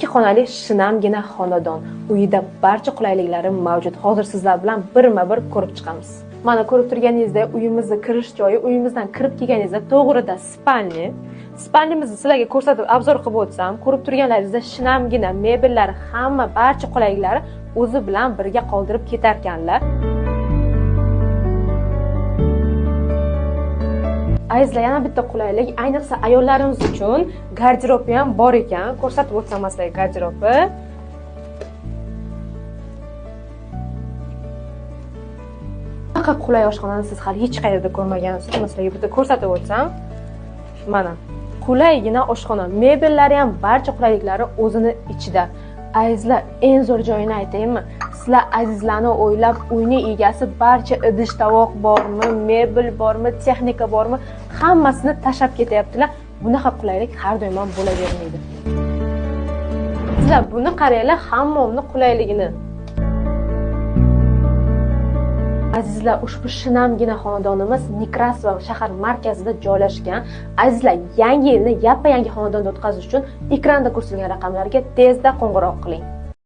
2 xonali shinamgina xonadon. Uyida barcha qulayliklari mavjud. Hozir sizlar bilan birma-bir ko'rib chiqamiz. Mana ko'rib turganingizdek, uyimizning kirish joyi, uyimizdan kirib kelganingizda to'g'rida spalni. Spalnimizni sizlarga ko'rsatib obzor qilib o'tsam, ko'rib turganlaringizda shinamgina mebellar, hamma barcha qulayliklari o'zi bilan birga qoldirib ketar ekanlar. Azizlar, yana bitta qulaylik, ayniqsa ayollarimiz uchun garderobi ham bor ekan. Ko'rsatib o'tsam sizlarga garderobi. Bunaqa qulay oshxonani siz hali hech qayerda ko'rmagansiz. Sizlarga bitta ko'rsatib o'tsam, mana qulaygina oshxona, mebellari ham barcha qulayliklari o'zini ichida. Azizlar, eng zo'r joyini aytaymi? Sizlar azizlarni o'ylab, uyning egasi barcha idish tovoq bormi, mebel bormi, texnika bormi, hammasini tashab ketyaptilar. Bunaqa qulaylik har doim ham bo'lavermaydi. Sizlar buni qaranglar, hammomning qulayligini. Azizlar, ushbu shinamgina xonadonimiz Nekrasova shahar markazida joylashgan. Azizlar, yangi yilni yappa-yangi xonadonda o'tkazish uchun ekranda ko'rsatilgan raqamlarga tezda qo'ng'iroq qiling.